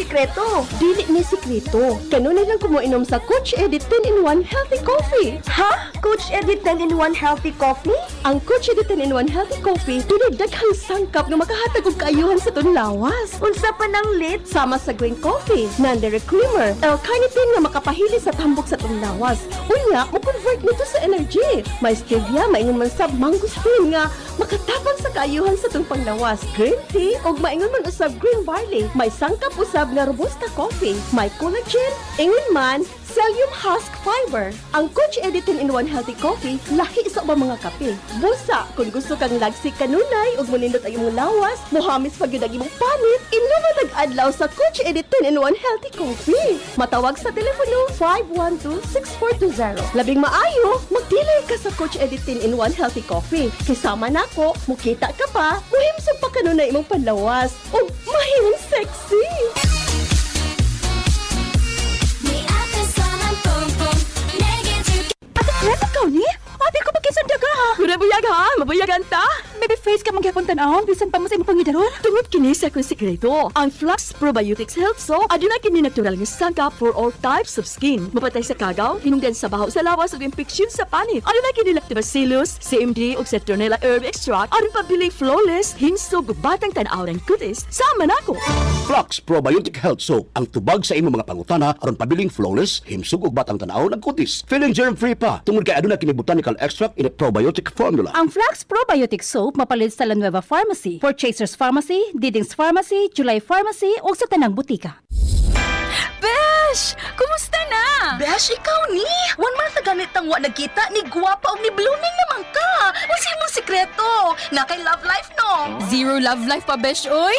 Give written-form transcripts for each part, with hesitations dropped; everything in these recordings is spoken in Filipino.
sikreto. Dili ni sikreto. Kanunay lang ko mo inom sa Coach Edit 10-in-1 Healthy Coffee. Ha? Coach Edit 10-in-1 Healthy Coffee? Ang Coach Edit 10-in-1 Healthy Coffee dunay daghang sangkap nga makahatag og kaayuhan sa tunlawas. Unsa pa ng lit? Sama sa green coffee, non-dairy creamer, L-carnitine nga makapahili sa tambok sa tunlawas. Unya, mo-convert nito sa energy. May stevia, maingon man sab mangosteen nga makatapang sa kaayuhan sa tong panglawas. Green tea ug maingon man usab green barley. May sangkap usab nga robusta coffee. May collagen, ingon man psyllium husk fiber. Ang Coach Edit 10-in-1 Healthy Coffee lahi sa ubang mga kape. Busa, kung gusto kang lagsik kanunay ug munindot ang imong lawas, mohamis pag yun ang imong panit, inuman nag-adlaw sa Coach Edit 10-in-1 Healthy Coffee. Matawag sa telepono 512-6420. Labing maayo, magdilay ka sa Coach Edit 10-in-1 Healthy Coffee. Kisama nako, mukita ka pa, muhimsog pa kanunay imong panlawas, ug mahimong sexy. Ano ka ni? Ate ko magkisandaga ha. Mabuyag ha, mabuyagan ta. Baby face ka magyapon tanaw, bisan pa mo sa imong pangidaron. Tungod kini sa akong sikreto, ang Flux Probiotics Health Soap aduna kini natural nga sangkap for all types of skin. Mapatay sa kagaw, hinungdan sa baho sa lawas ug infeksyon sa panit. Aduna kini Lactobacillus, CMD ug Citronella herb extract aron pabiling flawless, hinsog ug batang tan-aw ng kutis. Sama nako. Flux Probiotic Health Soap ang tubag sa imong mga pangutana aron pabiling flawless, himsog ug batang tan-aw ng kutis. Feeling germ-free pa tungod kay aduna kini botanical extract in a probiotic formula. Ang Flax Probiotic Soap mapalit sa La Nueva Pharmacy, Purchasers Pharmacy, Diding's Pharmacy, July Pharmacy o sa tanang butika. Besh! Kumusta na? Besh, ikaw ni? One month na ganit ang wa nagkita, ni guwapa o ni blooming naman ka. Unsa imong sikreto? Na kay love life no? Zero love life pa, Besh, oy.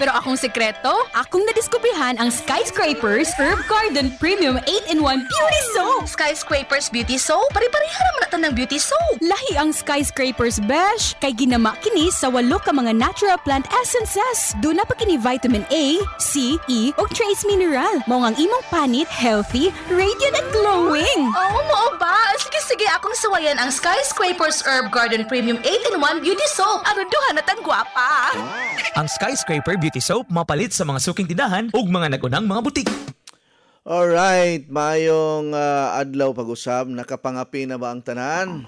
Pero akong sekreto, akong nadiskubrihan ang Skyscrapers Herb Garden Premium 8-in-1 Beauty Soap. Skyscrapers Beauty Soap? Pare-pareha naman natin ng beauty soap. Lahi ang Skyscrapers, Besh. Kay ginama kini sa 8 ka mga natural plant essences. Doon na pa kini vitamin A, C, E o trace mineral. Mao ang imong panit healthy, radiant at glowing. Oo, mo ba? Sige, akong sawayan ang Skyscrapers Herb Garden Premium 8-in-1 Beauty Soap. Aron duha na tan gwapa. Ang Skyscraper Beauty Soap mapalit sa mga suking tindahan ug mga nagunang mga butik. Alright, mayong adlaw pag-usab. Nakapangapi na ba ang tanan?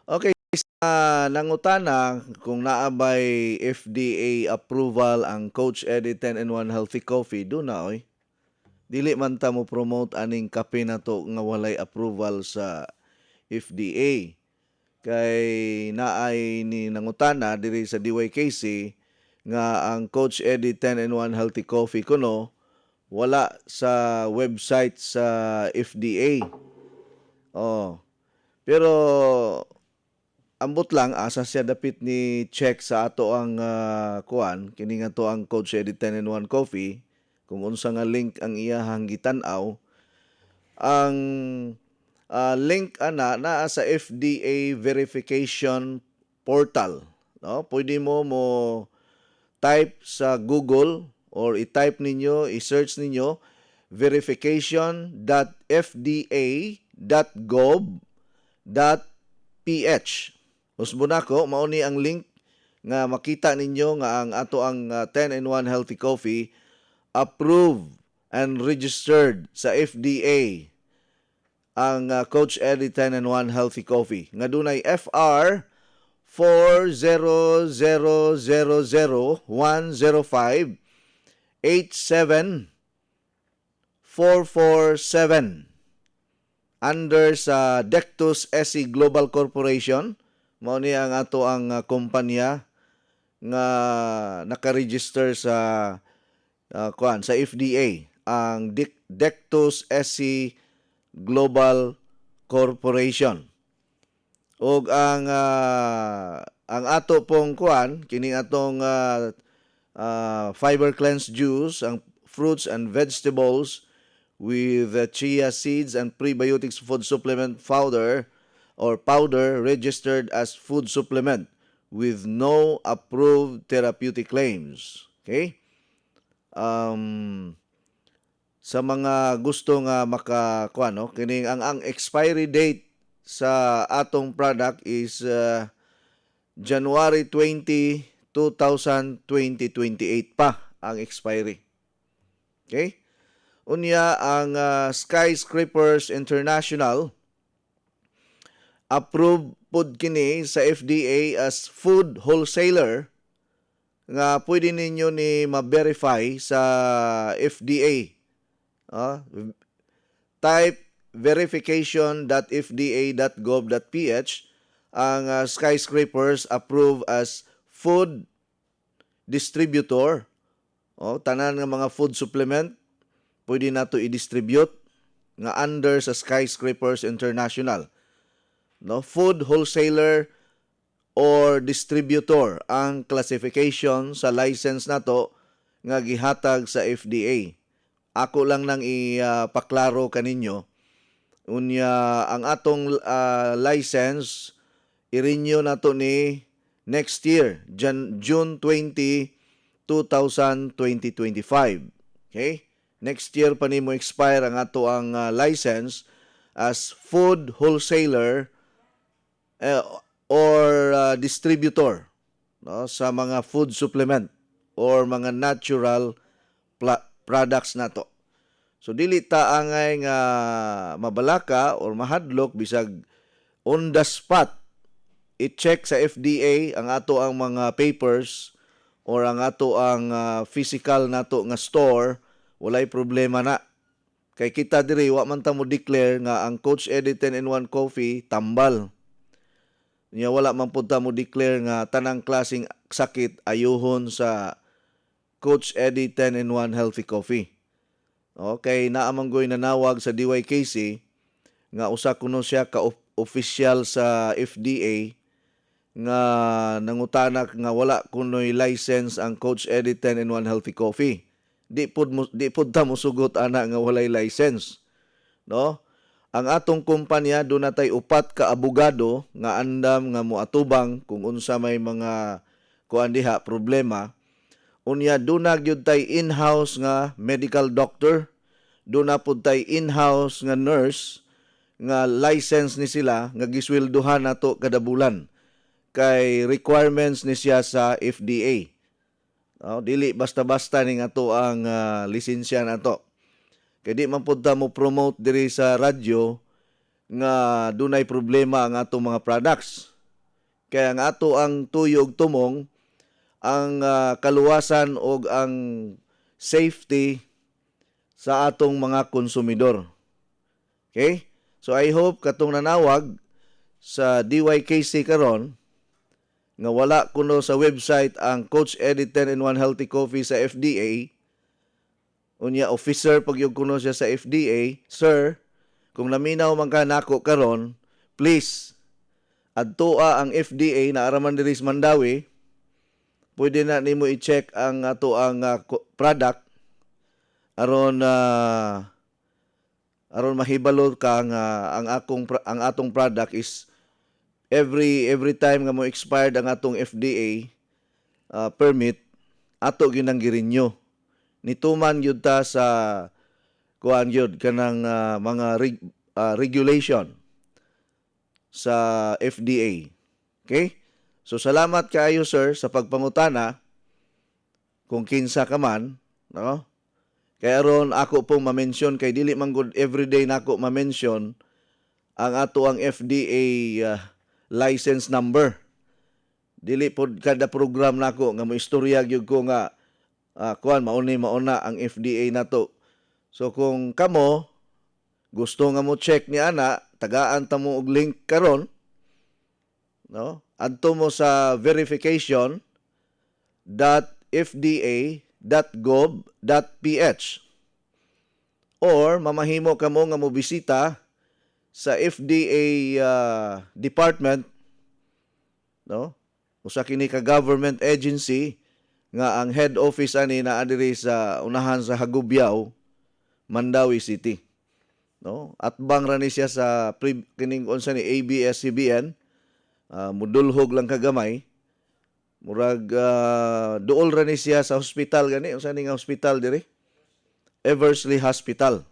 Okay, sa nangutana kung naabay FDA approval ang Coach Edit 10-in-1 Healthy Coffee, doon na oy. Dili man ta mo promote aning kape na to nga walay approval sa FDA. Kay naay ni nangutana diri sa DYKC nga ang Coach Edit 10-in-1 Healthy Coffee kuno wala sa website sa FDA. Oh. Pero ambot lang asa siya dapit ni check sa ato ang kuan kini nga to ang Coach Edit 10-in-1 Coffee kung unsa nga link ang iyahang gitan-aw. Ang link ana naa sa FDA verification portal, no? Pwede mo type sa Google or i-type ninyo, i-search ninyo verification.fda.gov.ph. Usbo nako, mao ni ang link nga makita ninyo nga ang ato ang 10-in-1 Healthy Coffee approved and registered sa FDA. Ang Coach Edit 10-in-1 Healthy Coffee nga dunay FR 4000105 87447 under sa Dectus SE Global Corporation. Mao ni ang ato ang kumpanya nga naka-register sa sa FDA, ang Dectus SE Global Corporation. Og ang ato pong kining atong fiber cleanse juice, ang fruits and vegetables with chia seeds and prebiotics food supplement powder registered as food supplement with no approved therapeutic claims. Okay? Sa mga gusto nga kining ang expiry date sa atong product is January 20, 2028 pa ang expiry. Okay? Unya ang Skyscrapers International approved pod kini sa FDA as food wholesaler nga pwede ninyo ni ma-verify sa FDA. Type verification.fda.gov.ph ang Skyscrapers approved as food distributor. Tanan nga mga food supplement pwede nato i-distribute nga under sa Skyscrapers International. Food wholesaler or distributor ang classification sa license nato nga gihatag sa FDA. Ako lang nang ipaklaro kaninyo. Unya ang atong license i-renew nato ni next year, June 20, 2025. Okay? Next year pa nimo expire ang ato ang license as food wholesaler or distributor sa mga food supplement or mga natural products nato. So dili ta angay nga mabalaka or mahadlok bisag on the spot i-check sa FDA ang ato ang mga papers or ang ato ang physical nato nga store, walay problema na. Kay kita diri wa man ta mo declare nga ang Coach Eddie 10-in-1 Coffee tambal. Nya wala man pud ta mo declare nga tanang klaseng sakit ayuhon sa Coach Eddie 10-in-1 Healthy Coffee. Okay, naamanggoy nanawag sa DYKC nga usa kuno siya ka official sa FDA nga nangutanak nga wala kunoy license ang Coach Eddie 10-in-1 Healthy Coffee. Di pud ta mosugot ana nga walay license. Ang atong kumpanya do natay 4 ka abogado nga andam nga moatubang kung unsa may mga kuan diha problema. Unya do na gyud tay in-house nga medical doctor, do na pud tay in-house nga nurse nga license ni sila nga gisweldohan nato kada bulan kay requirements ni siya sa FDA. Dili basta-basta ning ato ang lisensya nato. Kay di man pud ta mo promote diri sa radyo nga dunay problema ang atong mga products. Kaya ang ato ang tuyog tumong ang kaluwasan o ang safety sa atong mga konsumidor. Okay? So I hope katong nanawag sa DYKC karon nga wala kuno sa website ang Coach Eddie 10-in-1 Healthy Coffee sa FDA. Unya officer pag yung kuno siya sa FDA, sir, kung naminaw man ka nako karon, please adtoa ang FDA na araman diri sa Mandawi. Pwede na nimo i-check ang ato ang product aron mahibalo ka nga ang atong product is every time nga mo expired ang atong FDA permit ato gyud nang gi-renew. Nituman yun ta sa kuan yun kanang mga regulation sa FDA. Okay? So salamat kaayo sir sa pagpangutana kung kinsa ka man, Kaya ron ako pong ma-mention kay dili man gud everyday nako ma-mention ang ato ang FDA license number. Dili pod kada program nako nga mo istorya gyud ko nga mauna ang FDA nato. So kung kamo gusto nga mo check ni ana, tagaan ta mo og link karon, adto mo sa verification.fda.gov.ph or mamahimo kamo nga mo bisita sa FDA department, usa kini ka government agency nga ang head office ani naa diri sa unahan sa Hagubiao, Mandawi City. At bang ra ni siya sa kining unsa ni ABS-CBN, mudulhog lang kagamay. Murag duol ra ni siya sa hospital gani, unsa ni nga hospital diri? Eversley Hospital.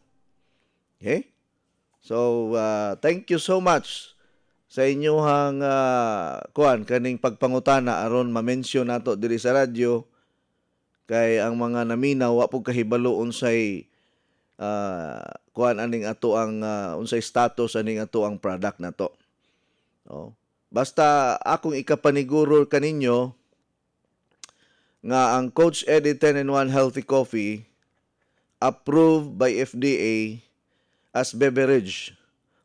Okay? So thank you so much sa inyong kaning pagpangutana aron ma-mention nato diri sa radyo Kay ang mga naminaw wa po kahibalo unsay kuan aning ato ang unsay status aning ato ang product nato. Oh. Basta akong ikapaniguro kaninyo nga ang Coach Eddie 10-in-1 Healthy Coffee approved by FDA as beverage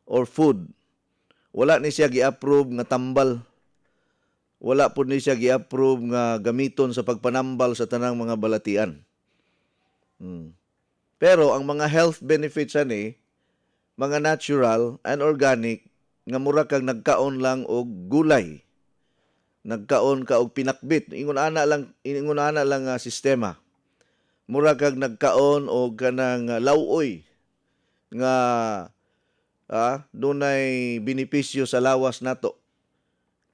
or food. Wala ni siya gi-approve nga tambal. Wala po ni siya gi-approve nga gamiton sa pagpanambal sa tanang mga balatian. Pero ang mga health benefits ani, mga natural and organic, nga mura kang nagkaon lang og gulay. Nagkaon ka og pinakbit. Ingon ana lang nga sistema. Mura kag nagkaon og kanang lawoy nga dunay benepisyo sa lawas nato.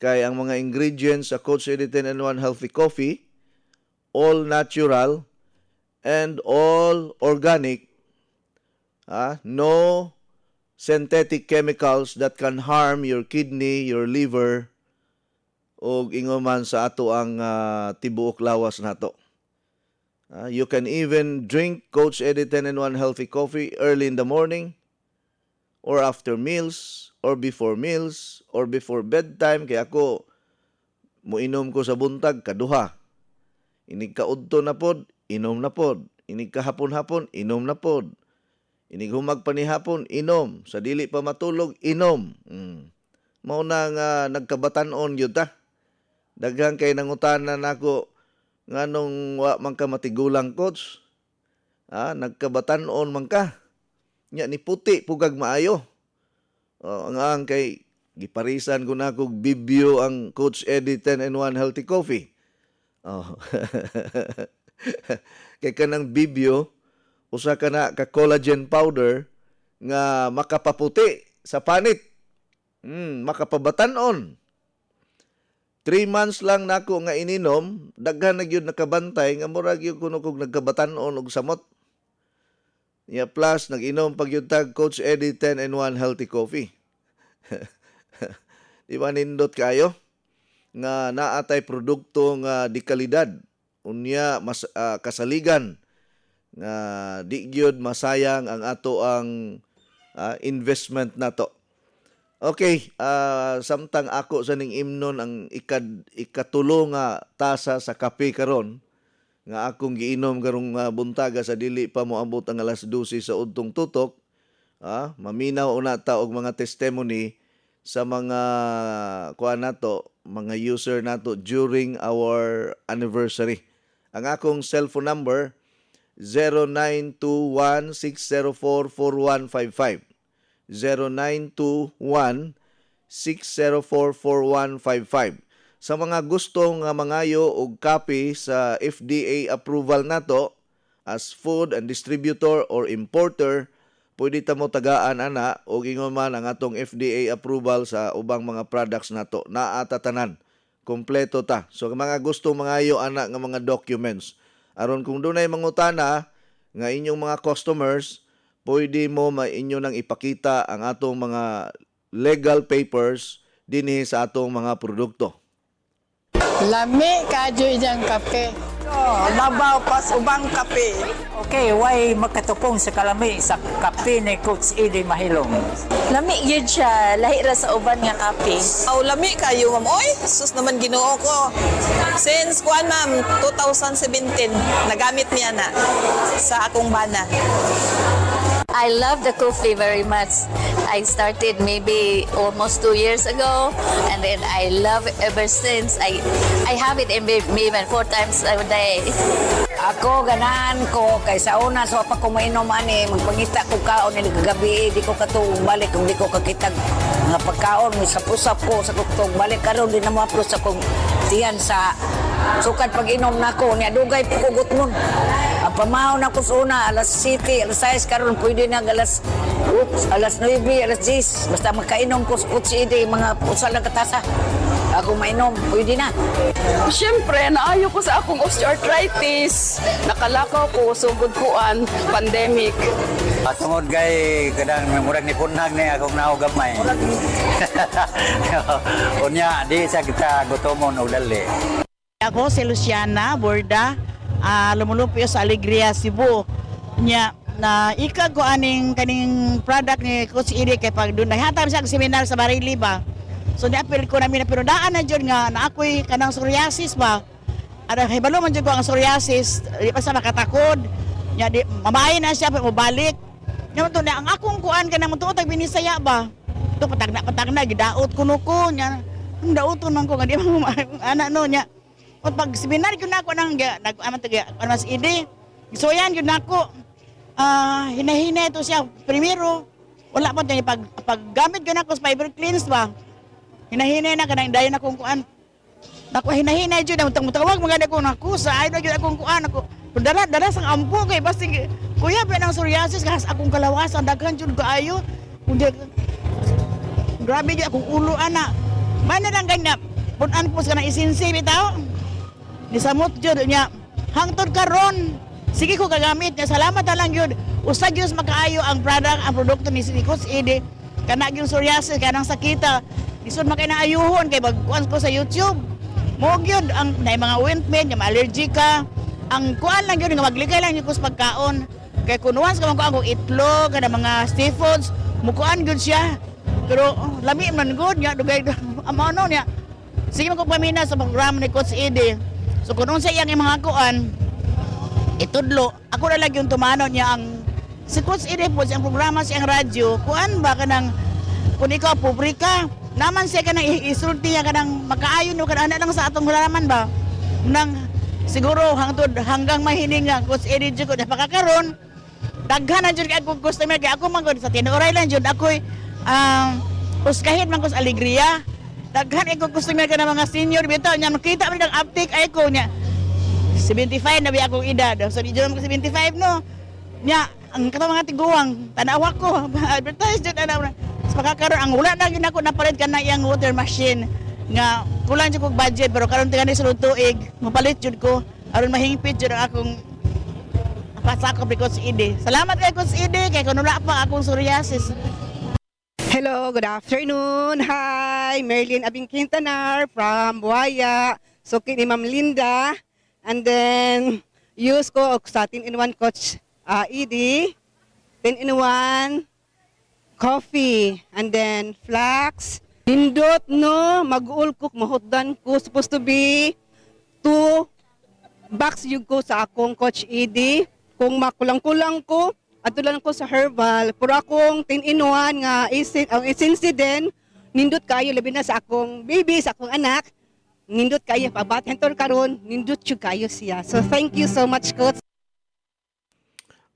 Kay ang mga ingredients sa Coach Eddie 10-in-1 Healthy Coffee, all natural and all organic. No synthetic chemicals that can harm your kidney, your liver, o ingon man sa ato ang tibuok lawas nato. You can even drink Coach Eddie 10-in-1 Healthy Coffee early in the morning or after meals or before meals or before bedtime. Kaya ako, muinom ko sa buntag, kaduha. Inig kaudto na pod, inom na pod. Inig kahapon-hapon, inom na pod. Inig humag panihapon, inom. Sa dili pa matulog, inom. Mao na nga nagkabatanon yun ta. Daghang kay nangutanan nako nga nung wa man ka matigulang, coach. Nagkabatanon man ka. Nya ni puti pugag maayo. Ang kay giparisan ko na kog bibyo ang Coach Eddie 10-in-1 Healthy Coffee. Kay kanang bibyo, usa ka na ka collagen powder nga makapaputi sa panit. Makapabatanon. 3 months lang nako nga ininom, daghan na gyud nakabantay nga murag gyud kuno kog nagkabatanon og samot. Plus nag-inom pag yung tag Coach Eddie 10-in-1 Healthy Coffee. Di ba nindot kayo? Nga naatay produkto nga di kalidad. Unya mas kasaligan nga di gyud masayang ang ato ang investment nato. Okay, samtang ako sa ning imnon ang ikatulo nga tasa sa kape karon nga akong giinom karong buntaga sa dili pa moabot ang alas 12 sa udtong tutok. Maminaw una ta og mga testimony sa mga kuan nato, mga user nato during our anniversary. Ang akong cellphone number 0921-604-4155. 0921-604-4155. Sa mga gustong mangayo og copy sa FDA approval nato as food and distributor or importer, pwede ta mo tagaan ana og ingon man ang atong FDA approval sa ubang mga products nato. Naa ta tanan, kompleto ta. So mga gustong mangayo ana nga mga documents, aron kung dunay mangutana nga inyong mga customers, pwede mo inyo nang ipakita ang atong mga legal papers dinhi sa atong mga produkto. Lami kadyo ijang kape. Labaw pas ubang kape. Okay, why makatupong sa kalami sa kape ni Coach Eddie Mahilong? Lami yun siya, lahi ra sa uban nga kape. Lami kayo, ma'am. Oy, sus naman Ginoo ko. Since kuan ma'am, 2017 nagamit niya na sa akong bana. I love the coffee very much. I started maybe almost 2 years ago, and then I love it ever since. I have it maybe 4 times a day. Ako ganahan ko kay sa una so pa ko mainom ani magpangita ko kaon ni gabi di ko katuong balik kung di ko kakitag mga pagkaon mo sa pusap ko sa kuktong balik karon di na mo-approach sa kong tiyan sa sukad pag-inom nako niya dugay pugugot nun. Pamahaw na ko sa una alas 7 alas 6 karon pwede na alas 9 alas 10 basta makainom ko sa Coach Eddie mga usal na katasa. Ako mainom, pwede na. Siyempre, naayo ko sa akong osteoarthritis. Nakalakaw ko, sugod kuan, pandemic. Tungod kay kadang murag ni punhag ni akong naogamay. Unya, di sa kita gutomon o dali. Ako si Luciana Borda. lumulupyo sa Alegria, Cebu. Nya na ika ko aning kaning product ni Coach Iri kay pag doon naghatag siya og seminar sa Barili ba. So niapil ko namin na pero daan na jud nga na ako'y kanang psoriasis ba. Ada hibalo man jud ko ang psoriasis, di pa sa makatakod. Nya di mamay na siya mo balik. Nya to na ang akong kuan kanang tuot ag binisaya ba. To patagna gidaot kuno ko nya. Daoton man ko nga di mo ana no nya. Pag seminar ko na ako nang nag-aman taga mas Iri. So yan yun ako. Hinahinay ito siya. Primero, wala pa tayo. Paggamit ko na ako sa fiber cleanse ba, hinahinay na kanang dayan akong kuan. Naku, hinahinay dyan. Tawag maganda ko naku. Sa idol dyan akong kuan. Dala sang ampo kay basta kuya pa ng psoriasis. Kahas akong kalawasan. Daghan dyan kaayo. Grabe dyan akong ulo, ana. Mana lang ganyan. Punan po sa kanang isinsi, bitaw. Nisamot dyan niya. Hangtod karon. Sige ko gagamit niya. Salamat na lang yun. Usa Diyos makaayo ang product, ang produkto ni Coach Ede. Kana yung psoriasis, kanang sakita. Isod makinaayuhon kay magkuhan ko sa YouTube. Mo yun, ang na mga ointment, yung allergy ka. Ang kuhan lang yun, nga magligay lang yun ko sa pagkaon. Kaya kung once ka magkuhan kong itlog, kada mga seafoods, mukuhan yun siya. Pero lami man good niya, dugay, ano niya. Sige mo ko pamina sa programa ni Coach Ede. So kung sa iyang mga kuhan, itudlo, ako na lang yung tumano niya ang si Coach Ede po, ang programa siyang radyo, kuan ba ka ng, kung ikaw, publika, naman siya ka ng isulti niya ka ng makaayon o ka na lang sa atong halaman ba, nang siguro hanggang mahining nga, Coach Ede dyan ko, napakakaroon, daghan na dyan ako customer, kaya ako man sa tinuray lang dyan, ako'y, uskahit man ko sa Alegria, daghan ako customer ka ng mga senior, bitaw niya, makita mo ng uptake, ay ko niya, 75 na biya akong edad. So, di dyan ako 75, no? Nya, ang katong mga tiguang, tanawa ko, advertise dyan, tanawa. Sa pagkakaroon, ang wala na yun ako napalit ka na iyang water machine. Nga, kulang dyan kong budget, pero karoon tingnan sa lutuig, mapalit dyan ko, aron mahingpit dyan ang akong pasakop ni Coach Ede. Salamat kay Coach Ede, kay kung wala pa akong psoriasis. Hello, good afternoon. Hi, Merlin Abing Quintanar from Buaya. Suki ni Ma'am Linda. And then, use ko sa 10-in-1 Coach Ede, 10-in-1 coffee, and then flax. Nindot, no, mag-ulkok, mahutdan ko. Supposed to be 2 box yung ko sa akong Coach Ede. Kung makulang-kulang ko, ato lang ko sa herbal. Pero akong 10-in-1 nga, ang essence din, nindot kayo, labi na sa akong baby, sa akong anak. Nindot kayo, pabatyan to karon, nindot yung kayo siya. So thank you so much, Coach.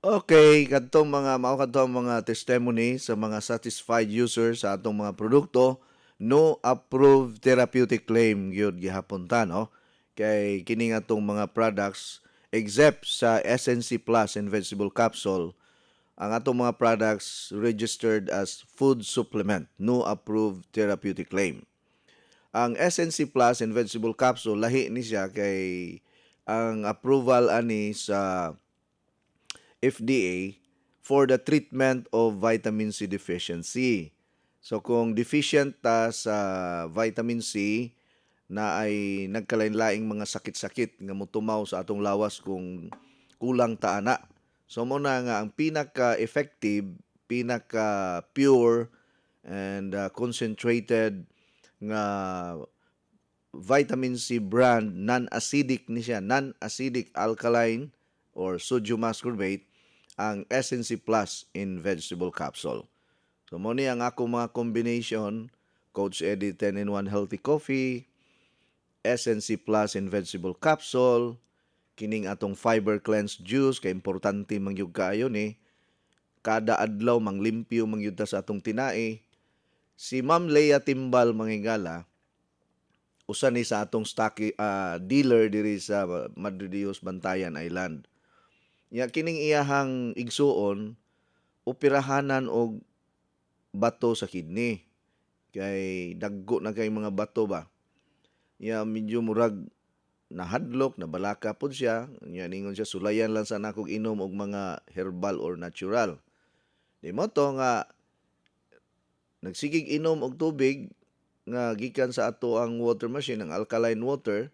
Okay, kadtong mga testimony sa mga satisfied users sa atong mga produkto, no approved therapeutic claim gyud gihapon ta, no? Kay kini nga atong mga products except sa SNC Plus and vegetable capsule, ang atong mga products registered as food supplement, no approved therapeutic claim. Ang SNC Plus and vegetable capsule, lahi ni siya kay ang approval ani sa FDA for the treatment of vitamin C deficiency. So kung deficient ta sa vitamin C na ay nagkalain-laing mga sakit-sakit nga motumaw sa atong lawas kung kulang ta ana. So mo na nga ang pinaka-effective, pinaka-pure and concentrated nga vitamin C brand, non-acidic ni siya, non-acidic alkaline or sodium ascorbate, ang SNC Plus in vegetable capsule. So mo ni ang ako mga combination, Coach Ede 10-in-1 healthy coffee, SNC Plus in vegetable capsule, kining atong fiber cleanse juice, kay importante mangyud kaayo ni, kada adlaw manglimpyo mangyud ta sa atong tinai. Si Ma'am Leia Timbal Mangingala, usa ni sa atong dealer diri sa Madre Dios, Bantayan Island. Ya kining iyahang igsuon, operahanan og bato sa kidney. Kay daggo na kay mga bato ba. Ya medyo murag nahadlok, nabalaka pod siya. Ya ningon siya, sulayan lang sana kog inom og mga herbal or natural. Di mo to nga nagsigig inom og tubig nga gikan sa ato ang water machine, ang alkaline water,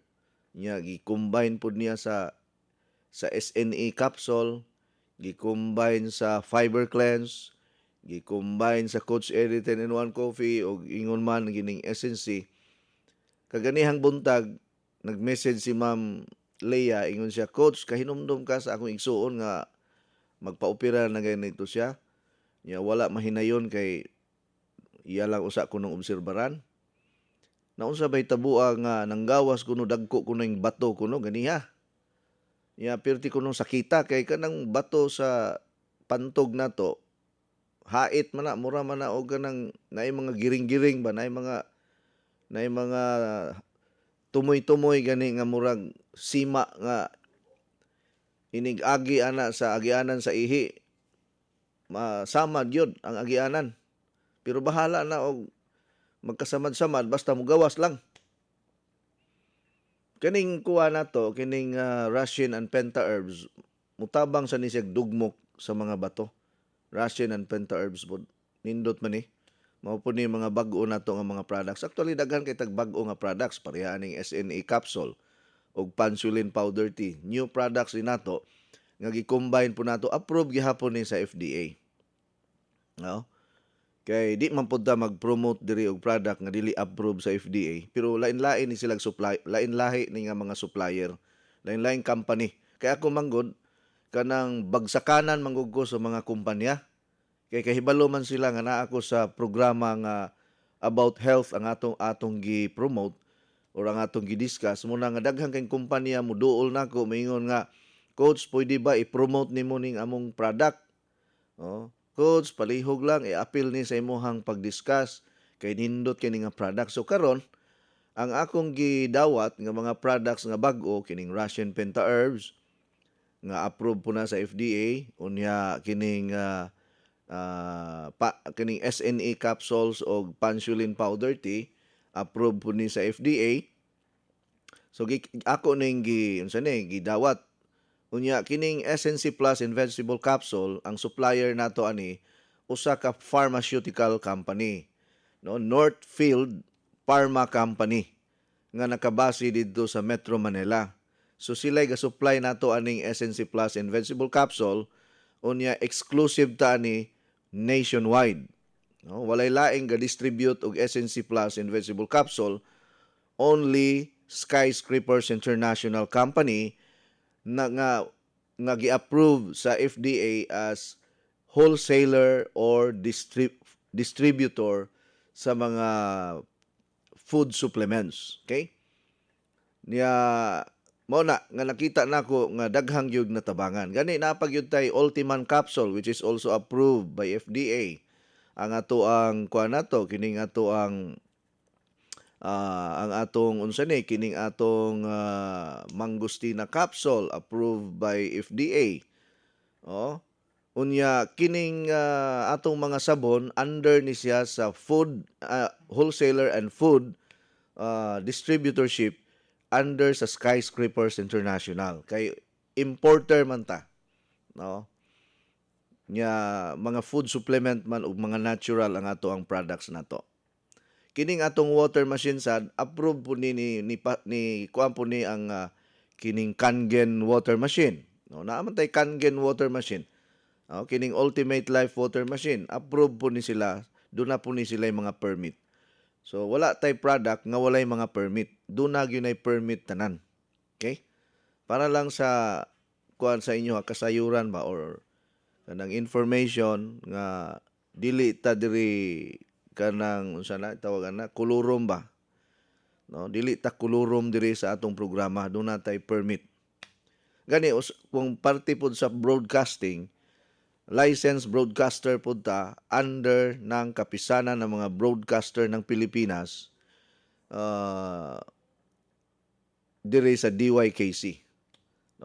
nya gi-combine pud niya sa sa SNE capsule, gi-combine sa fiber cleanse, gi-combine sa Coach Eddie 10-in-1 coffee o ingon man gining SNC. Kaganihang buntag nag-message si Ma'am Leia, ingon siya, Coach, kahinumdum ka sa akong igsuon nga magpa-opera na ganito siya. Nya wala mahinayon kay iya lang usa ko nung obserbaran. Naunsa bay tabua nga nanggawas kuno dagko kuno yung bato kuno ganiha. Ya perti kuno sakita kay kanang bato sa pantog nato. Hait man na mura man na og kanang naay mga giring-giring ba naay mga tumoy-tumoy gani nga murag sima nga inig-agi ana sa agianan sa ihi. Masamad yun ang agianan. Pero bahala na og magkasamad-samad basta mugawas lang. Kaning kuha na to, kining Russian and Penta herbs, mutabang sa nisig dugmok sa mga bato. Russian and Penta herbs po. Nindot man ni. Mao po ni mga bag-o na to nga mga products. Actually, daghan kay tag bag-o nga products. Pareha ning SNE capsule o Pansulin powder tea. New products din nato nga gi-combine po nato. Approved gihapon ni sa FDA. No? Kay di man pud ta mag-promote diri og product nga dili approved sa FDA, pero lain-lain ni silang supply, lain-lahi ni nga mga supplier, lain-lain company. Kay ako manggod kanang bagsakanan manggod ko sa mga kumpanya. Kay kahibalo man sila nga naa ako sa programa nga about health ang atong gi-promote or ang atong gi-discuss. Muna nga daghang kay kumpanya mo duol nako maingon nga, Coach, pwede ba i-promote nimo ning among product? Oh, Coach, palihog lang, i-appeal ni sa imuhang pag-discuss kay nindot kini nga product. So karon ang akong gidawat nga mga products nga bag-o kining Russian Penta herbs nga approved po na sa FDA, unya kining kining SNE capsules o Pansulin powder tea approved po ni sa FDA. So ako ning gidawat. Unya kining SNC Plus and Vegetable Capsule, ang supplier nato ani usa ka pharmaceutical company, no, Northfield Pharma Company nga nakabase didto sa Metro Manila. So sila ga-supply nato aning SNC Plus and Vegetable Capsule, unya exclusive ta ani nationwide. No, walay laing ga-distribute og SNC Plus and Vegetable Capsule, only Skyscrapers International Company na nga gi-approve sa FDA as wholesaler or distributor sa mga food supplements. Okay? Niya mao na nga nakita nako nga daghang gyud natabangan. Gani napagyud tay Ultiman capsule which is also approved by FDA. Ang ato ang kuan nato kining ato ang atong unsa ni kining atong mangustina capsule approved by FDA. Oh, unya kining atong mga sabon under ni siya sa food wholesaler and food distributorship under sa Skyscrapers International. Kay importer man ta. No? Nya mga food supplement man ug mga natural ang ato ang products nato. Kining atong water machine sad approved po ni kuan po ni ang kining Kangen water machine. No, naaman tay Kangen water machine. Kining Ultimate Life water machine approved po ni sila, do na po ni sila yung mga permit. So wala tay product nga walay mga permit. Do na gyud nay permit tanan. Okay? Para lang sa kuan sa inyo kasayuran ba or kanang information nga dili ta diri kanang unsa na tawagan na kulurom ba, no, dili ta kulurom diri sa atong programa, do na tay permit. Gani kung parte pud sa broadcasting, licensed broadcaster pud ta under ng kapisanan ng mga broadcaster ng Pilipinas diri sa DYKC,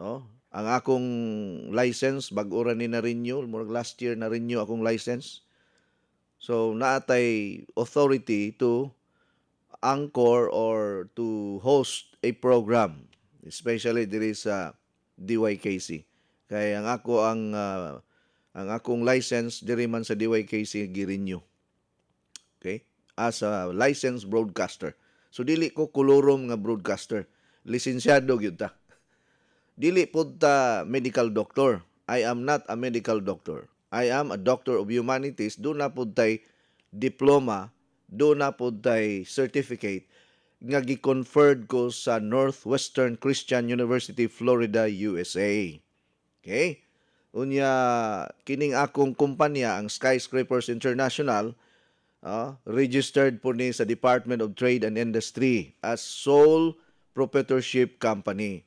no. Ang akong license bag-o ra ni na renew, murag last year na renew akong license. So, naatay authority to anchor or to host a program, especially diri sa DYKC. Kaya ang akong license diri man sa DYKC gi-renew. Okay? As a licensed broadcaster. So dili ko kulurom nga broadcaster. Lisensyado gyud ta. Dili pud ta medical doctor. I am not a medical doctor. I am a doctor of humanities. Do na pud tay diploma, do na pud tay certificate nga gi-conferred ko sa Northwestern Christian University, Florida, USA. Okay? Unya, kining akong kumpanya, ang Skyscrapers International, registered po ni sa Department of Trade and Industry as sole proprietorship company.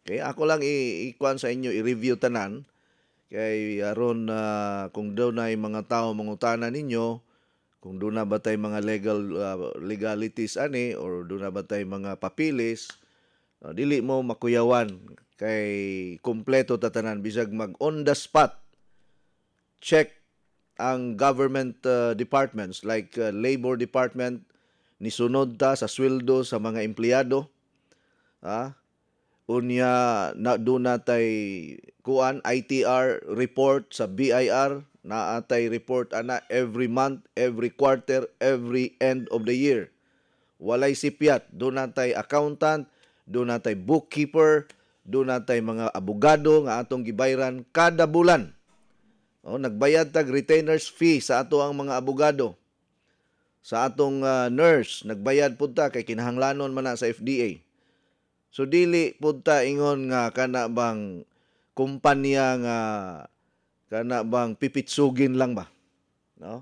Okay, ako lang ikuan sa inyo, i-review tanan kay aron kung daw na mga tao mangutana ninyo, kung doon na ba tay mga legalities ani or doon na ba tay mga papilis, dili mo makuyawan kay kumpleto tatanan bisag mag on the spot check ang government departments like labor department ni sunod ta sa sweldo sa mga empleyado, unya na doon natay kuan ITR report sa BIR, naatay report ana every month, every quarter, every end of the year. Walay sipyat, doon natay accountant, doon natay bookkeeper, doon natay mga abogado nga atong gibayran kada bulan. Nagbayad tag retainers fee sa ato ang mga abogado. Sa atong nurse, nagbayad pud ta kay kinahanglanon man na sa FDA. So dili pud ta ingon nga kana bang kumpanya nga kana bang pipitsugin lang ba? No?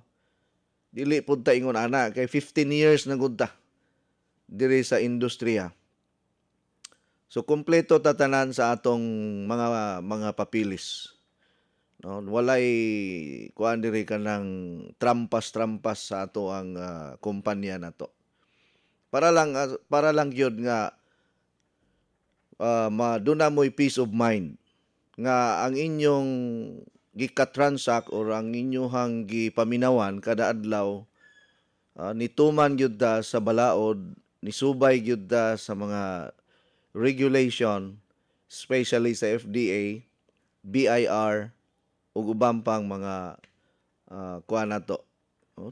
Dili pud ta ingon ana kay 15 years na gud ta diri sa industriya. So kumpleto tatanan sa atong mga papilis. No, walay kuan diri kanang trampas-trampas sa ato ang kumpanya nato. Para lang gyud nga maduna mo'y peace of mind nga ang inyong gika-transact or ang inyong gipaminawan kada adlaw nituman gyud ta sa balaod, nisubay gyud ta sa mga regulation, especially sa FDA, BIR, ug ubang pang mga kuan nato.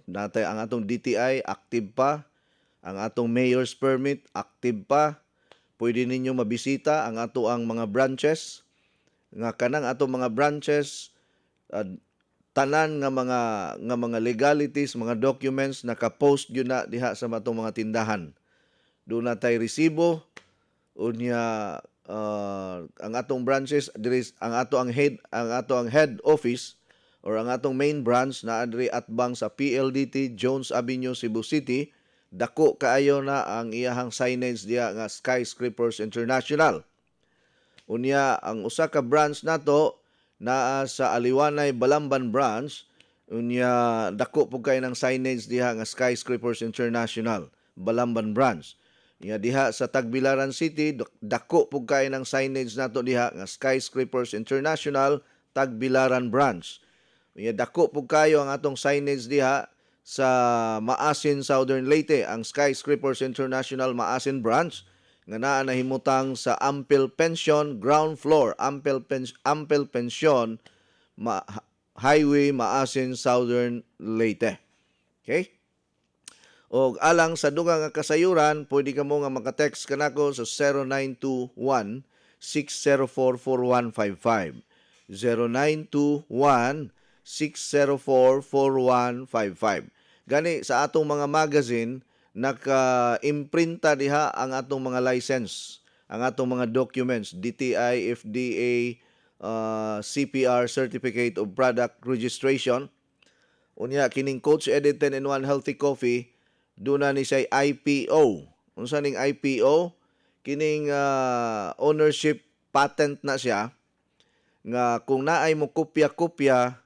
Natay ang atong DTI active pa, ang atong mayor's permit active pa. Pwede ninyo mabisita ang ato ang mga branches nga kanang atong mga branches tanan nga mga legalities, mga documents naka-post gyud na diha sa atong mga tindahan. Doon na tay resibo unya ang atong branches diri ang ato ang head office or ang atong main branch na adri atbang sa PLDT Jones Avenue, Cebu City. Dako kaayo na ang iyahang signage diha nga Skyscrapers International. Unya ang usa ka branch nato naa sa Aliwanay, Balamban branch. Unya dako pug kay ng signage diha nga Skyscrapers International, Balamban branch. Unya diha sa Tagbilaran City, dako pug kay ng signage nato diha nga Skyscrapers International, Tagbilaran branch. Unya dako pug kayo ang atong signage diha sa Maasin, Southern Leyte, ang Skyscrapers International Maasin branch nga naa nahimutang sa Ampel Pension ground floor, Ampel Pension Highway Maasin, Southern Leyte. Okay? O alang sa dugang nga kasayuran, pwede ka mo nga maka-text kanako sa 0921-604-4155. 0921-604-4155. Gani sa atong mga magazine, naka-imprinta diha ang atong mga license, ang atong mga documents, DTI, FDA, CPR, Certificate of Product Registration. Unya, kining Coach Edit 10-in-1 Healthy Coffee, doon na ni say IPO. Unsa ning IPO? Kining ownership patent na siya, nga kung naay mo kopya-kopya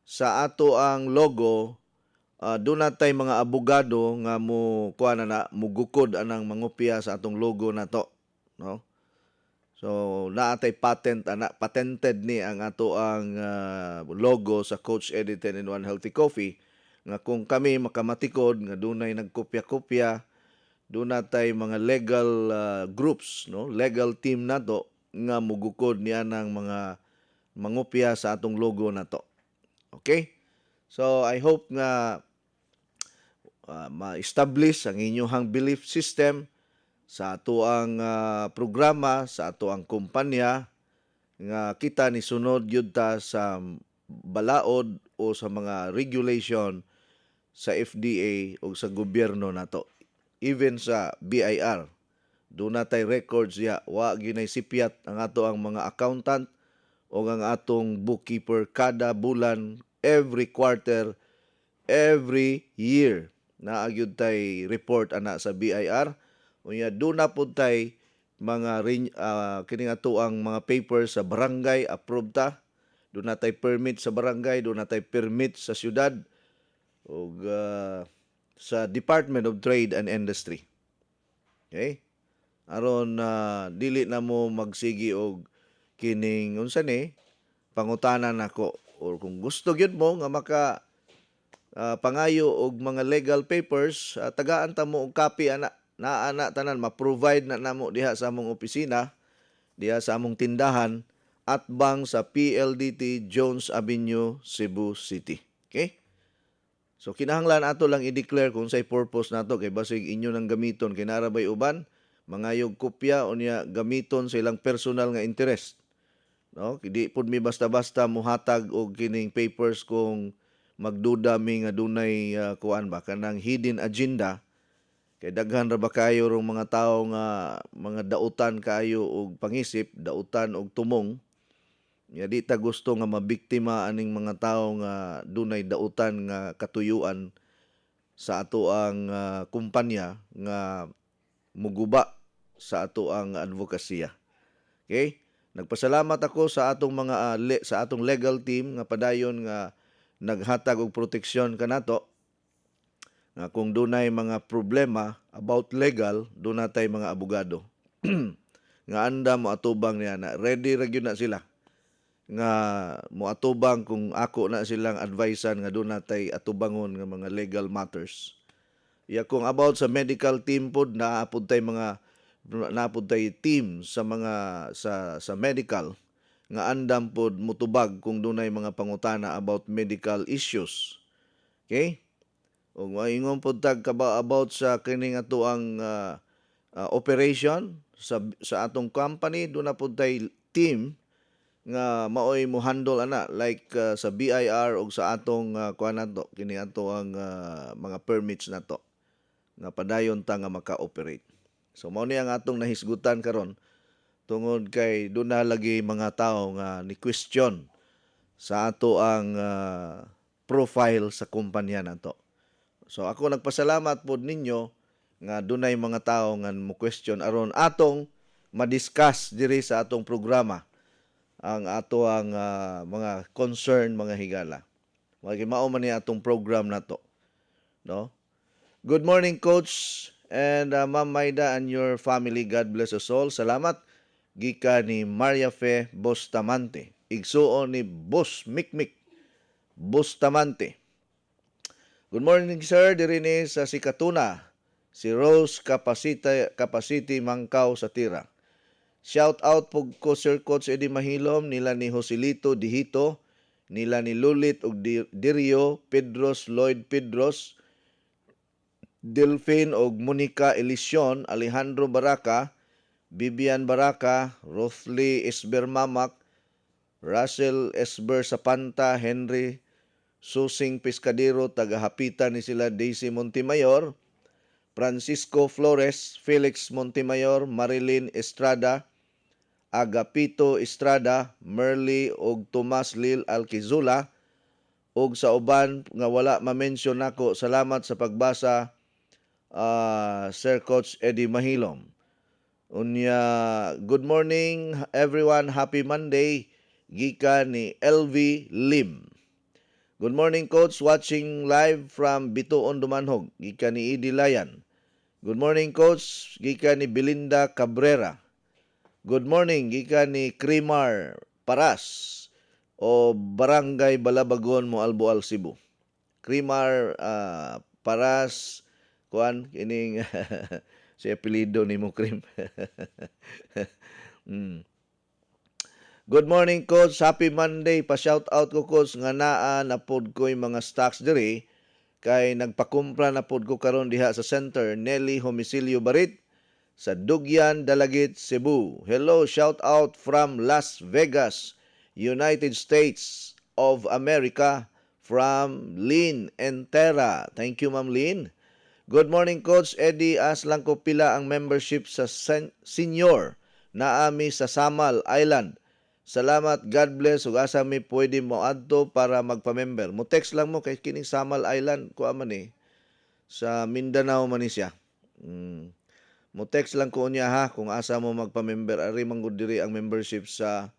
sa ato ang logo, doon natay mga abogado nga mo kuha na mugukod anang mangopya sa atong logo na to, no? So naatay patented ni ang ato ang logo sa Coach Edit 10-in-1 Healthy Coffee, nga kung kami makamatikod nga dunay nagkopya-kopya, doon natay mga legal groups, no, legal team nato nga mugukod niya ng mga mangopya sa atong logo na to. Okay? So I hope nga ma-establish ang inyong belief system sa atoang programa, sa atoang kumpanya nga kita ni sunod yun ta sa balaod o sa mga regulation sa FDA o sa gobyerno nato. Even sa BIR, doon natay records ya, wa ginay sipiat ang ato ang mga accountant o ang atong bookkeeper kada bulan, every quarter, every year. Naagyod tay report ana sa BIR. Unya doon na pud tay mga kining ato ang mga papers sa barangay approved ta. Doon na tay permit sa barangay, doon na tay permit sa syudad o sa Department of Trade and Industry. Okay? Aron dili na mo magsigi og kining unsa ni pangutanan nako or kung gusto gyud mo nga maka pangayo og mga legal papers, tagaan ta mo og copy ana tanan ma-provide na namo diha sa among opisina, diha sa among tindahan at bang sa PLDT Jones Avenue, Cebu City. Okay? So kinahanglan ato lang i-declare kung say purpose nato kay basig inyo nang gamiton kay narabay uban mangayog kopya unya gamiton sa ilang personal nga interest. No, di pud mi basta-basta muhatag og kining papers kung magduda mi nga dunay kuan ba kanang hidden agenda kay daghan ra ba kayo rong mga tawo nga mga dautan kayo og pangisip, dautan og tumong. Ya di ta gusto nga mabiktima aning mga tawo nga dunay dautan nga katuyuan sa ato ang kumpanya nga muguba sa ato ang advokasya. Okay? Nagpasalamat ako sa atong mga sa atong legal team nga padayon nga naghatag og proteksyon kanato nga kung dunay mga problema about legal, doon natay mga abogado nga anda mo atubang niya na ready ra gyud na sila nga mo atubang kung ako na silang advisean nga doon natay atubangon nga mga legal matters. Ya kung about sa medical team pod naapod tay team sa mga sa medical nga andam pod mutubag kung dunay mga pangutana about medical issues. Okay? O maingon pod tag about sa kining ato ang operation sa atong company, do na pod tay team nga maoy mo handle ana like sa BIR o sa atong kuan nato kini ato ang mga permits nato nga padayon ta nga maka-operate. So mao ni ang atong nahisgutan karon tungod kay doon na lagi mga tao nga ni question sa ato ang profile sa kumpanya nato. So ako nagpasalamat pod ninyo nga dunay mga tao nga mo question aron atong ma-discuss diri sa atong programa ang ato ang mga concern, mga higala. Mao man ni atong program nato. No? Good morning, Coach and Ma'am Maida and your family. God bless us all. Salamat. Gika ni Maria Fe Bustamante. Igsuon ni Boss Mikmik Bustamante. Good morning, sir. Diri ni sa Sikatuna. Si Rose Capacity Mangkaw sa Tira. Shout out po ko Sir Coach Eddie Mahilom, nila ni Joselito Dihito, nila ni Lulit ug Dirio Pedros, Lloyd Pedros, Delphine ug Monica Elision, Alejandro Baraka, Bibian Baraka, Rothly Esber Mamak, Russell Esber Sapanta, Henry Susing Pescadero, tagahapitan ni sila Daisy Montemayor, Francisco Flores, Felix Montemayor, Marilyn Estrada, Agapito Estrada, Merly og Tomas Lil Alquizula, og sa uban nga wala ma-mention nako, salamat sa pagbasa Sir Coach Eddie Mahilom. Unya, good morning everyone, happy Monday, gika ni LV Lim. Good morning Coach, watching live from Bituon Dumanhog, gika ni Idi Layan. Good morning Coach, gika ni Belinda Cabrera. Good morning, gika ni Krimar Paras o Barangay Balabagon mo Alboal, Cebu. Krimar Paras, kuan kining si apelyido ni mo Krim. Good morning Coach, happy Monday. Pa-shout out ko Coach nga naa na pod ko yung mga stocks diri kay nagpakumpra na pod ko karon diha sa center. Nelly Homicilio Barit, sa Dugyan, Dalagit, Cebu. Hello, shout out from Las Vegas, United States of America, from Lynn Entera. Thank you, Ma'am Lynn. Good morning, Coach Eddie. As lang ko pila ang membership sa senior na ami sa Samal Island. Salamat, God bless. Ug asa mi pwede mo adto para magpa-member. Mo text lang mo kay kining Samal Island ko man sa Mindanao man ni siya. Mo text lang ko niya ha kung asa mo magpa-member. Ari man gud diri ang membership sa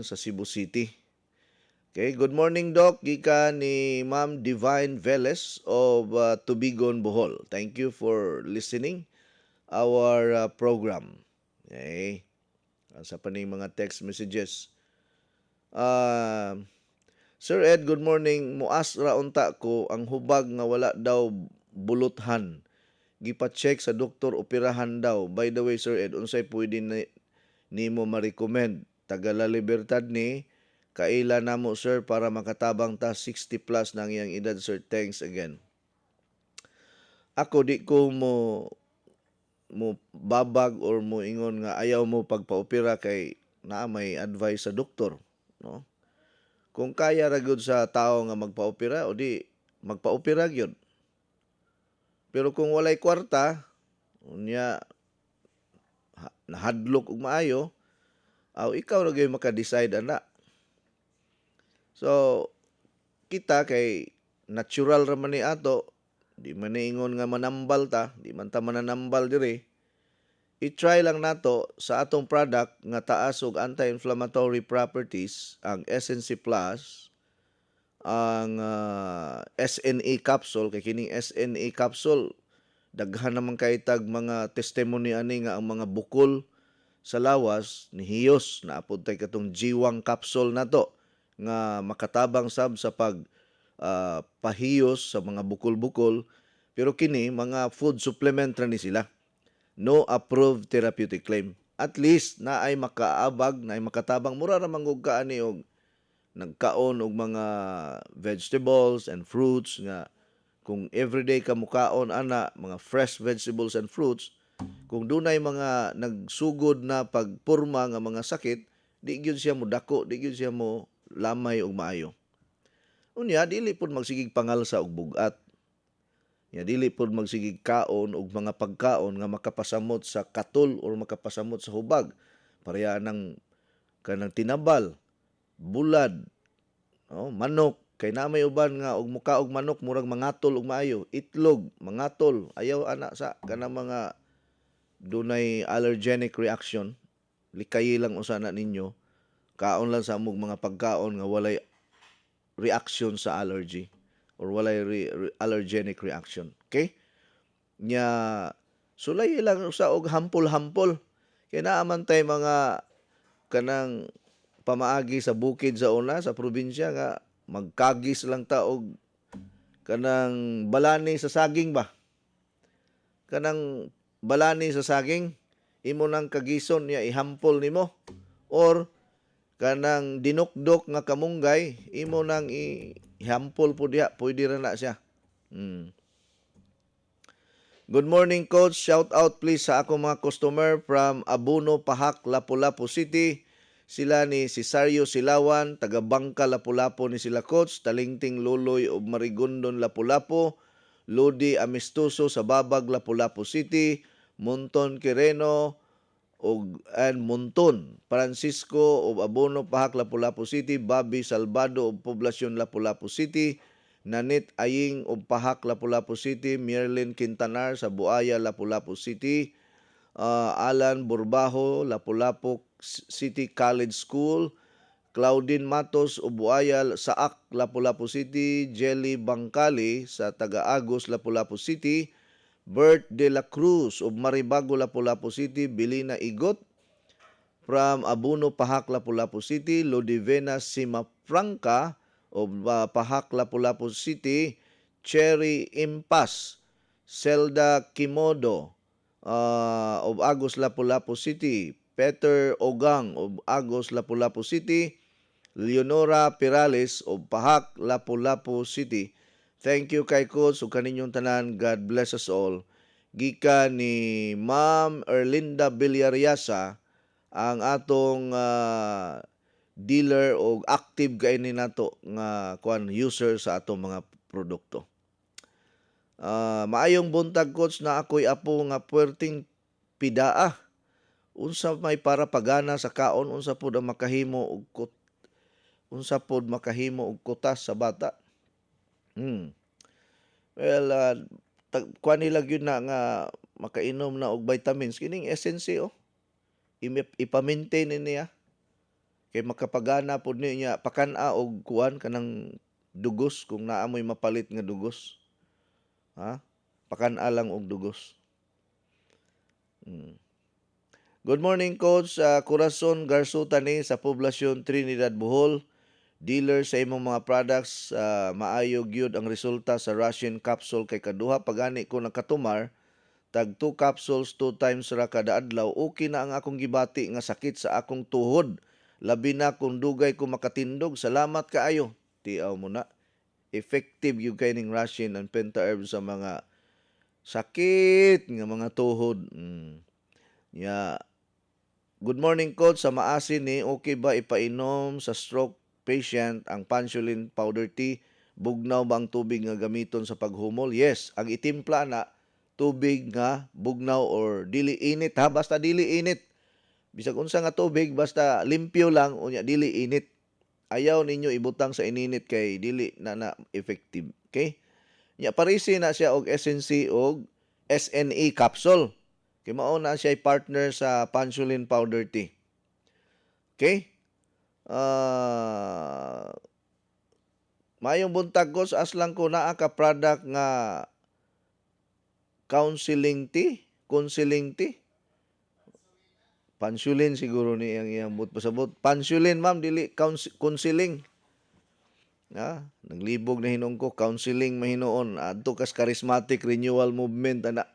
sa Cebu City. Okay, good morning Doc. Gikan ni Ma'am Divine Velez of Tubigon, Bohol. Thank you for listening our program. Okay. Sa pa ning mga text messages. Sir Ed, good morning. Muas ra unta ko ang hubag nga wala daw buluthan. Gipa-check sa doktor, operahan daw. By the way, Sir Ed, unsay pwede nimo ma-recommend? Taga La Libertad ni, kaila na mo, sir, para makatabang ta 60 plus ng iyang edad, sir. Thanks again. Ako, di ko mo babag or mo ingon nga ayaw mo pagpa-opera kay na may advice sa doktor. No? Kung kaya ra gyud sa tao nga magpa-opera, o di magpa-opera gyud. Pero kung walay kwarta, unya nahadlok og maayo, ikaw ra gyud maka-decide ana. So kita kay natural ra man ni ato, di man ingon nga manambal ta, di man ta mananambal diri. I-try lang nato sa atong product nga taas og anti-inflammatory properties, ang SNC Plus, ang SNE capsule. Kay kining SNE capsule daghan naman kay tag mga testimony ani nga ang mga bukol sa lawas ni hiyos na apod tay katong jiwang capsule nato nga makatabang sab sa pag pahiyos sa mga bukol-bukol, pero kini mga food supplement ra ni sila. No approved therapeutic claim. At least na ay makaabag, na ay makatabang, mura ra mangug kaani og nagkaon og mga vegetables and fruits nga kung everyday ka mukaon ana mga fresh vegetables and fruits, kung dunay mga nagsugod na pagpurma nga mga sakit, di gyud siya mo dako, di gyud siya mo lamay og maayo. Unya dili pud magsigig pangalsa og bugat. Ya dili pud magsigig kaon og mga pagkaon nga makapasamot sa katul or makapasamot sa hubag. Pareha nang kanang tinabal, bulad, manok, kay na may uban nga og muka og manok murag mangatol og maayo, itlog mangatol, ayaw ana sa kanang mga dunay allergenic reaction. Likayi lang usana ninyo. Kaon lang sa among mga pagkaon nga walay reaction sa allergy or walay allergenic reaction. Okay? Nya sulay lang sa og hampol-hampol. Kaya naaman tay mga kanang pamaagi sa bukid sa una sa probinsya nga magkagis lang ta og kanang balani sa saging ba. Kanang balani sa saging imo nang kagison niya ihampol nimo, or kanang dinukdok nga kamunggay imo nang ihampol po diha, pwede ra na siya. Good morning coach, shout out please sa akong mga customer from Abuno, Pahak, Lapu-Lapu City. Sila ni Cesario Silawan, taga Bangka, Lapu-Lapu ni sila coach, Talingting Luloy o Marigondon, Lapu-Lapu, Lodi Amistoso sa Babag, Lapu-Lapu City, Monton Quireno and Monton, Francisco of Abono, Pahak, Lapu-Lapu City, Bobby Salvado of Poblacion, Lapu-Lapu City, Nanit Aying of Pahak, Lapu-Lapu City, Merlin Quintanar sa Buaya, Lapu-Lapu City, Alan Burbajo, Lapu-Lapu City College School, Claudine Matos of Buaya, Saak, Lapu-Lapu City, Jelly Bangkali sa Taga-Agos, Lapu-Lapu City, Bert de la Cruz of Maribago, Lapu-Lapu City, Bilina Igot from Abuno, Pahak, Lapu-Lapu City, Lodivena Simafranca of Pahak, Lapu-Lapu City, Cherry Impas, Zelda Kimodo of Agos, Lapu-Lapu City, Peter Ogang of Agos, Lapu-Lapu City, Leonora Pirales of Pahak, Lapu-Lapu City. Thank you kay Coach ug kaninyong tanan. God bless us all. gikan ni Ma'am Erlinda Villariasa ang atong dealer o active kaini nato nga user sa atong mga produkto. Maayong buntag coach na ako'y apo nga puwerteng pidaa. Unsa may para pagana sa kaon, unsa pod ang makahimo og kutas sa bata. Well, kuan nila gyud na nga makainom na og vitamins kining essence ipa-maintain niya kay makapagana pod niya pakana og kuan kanang dugos kung naa mo'y mapalit nga dugos. Pakana lang og dugos. Good morning, Coach. Corazon Garsuta ni sa Poblasyon Trinidad, Bohol. Dealer sa imong mga products, maayo gyud ang resulta sa Russian capsule kay kaduha pagani ko nakatumar, tag 2 capsules 2 times ra kada adlaw. Okay na ang akong gibati nga sakit sa akong tuhod. Labi na kung dugay ko makatindog. Salamat kaayo. Tiaw mo na. Effective yung kaining Russian and Pentaherb sa mga sakit nga mga tuhod. Good morning, Coach. Sa maasin ni, okay ba ipainom sa stroke patient ang Pansulin powder tea? Bugnaw ba ang tubig nga gamiton sa paghumol? Yes. Ang itimpla na tubig nga bugnaw or dili init ha. Basta dili init. Bisag unsa nga tubig, basta limpyo lang, unya dili init. Ayaw ninyo ibutang sa ininit kay dili na effective. Okay? Nya parisi na siya og SNC og SNE capsule. Kay mao na siya partner sa Pansulin powder tea. Okay? Mayong buntag ko sa aslang ko naa ka product nga counseling tea. Pansulin siguro ni ang iyang pasabot. Pansulin, ma'am, dili counseling. Naglibog na hinong ko, counseling mahinoon. Adto kas charismatic renewal movement ana.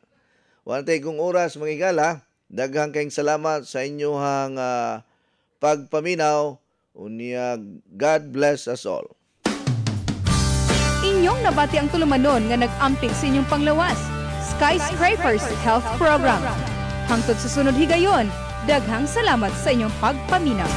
Wala tayo kong oras, mga igala. Daghang kayong salamat sa inyong pagpaminaw. Unya, God bless us all. Inyong nabati ang tulumanon nga nag-amping sa inyong panglawas. Skyscrapers Health Program. Hangtod sa sunod higayon, daghang salamat sa inyong pagpaminaw.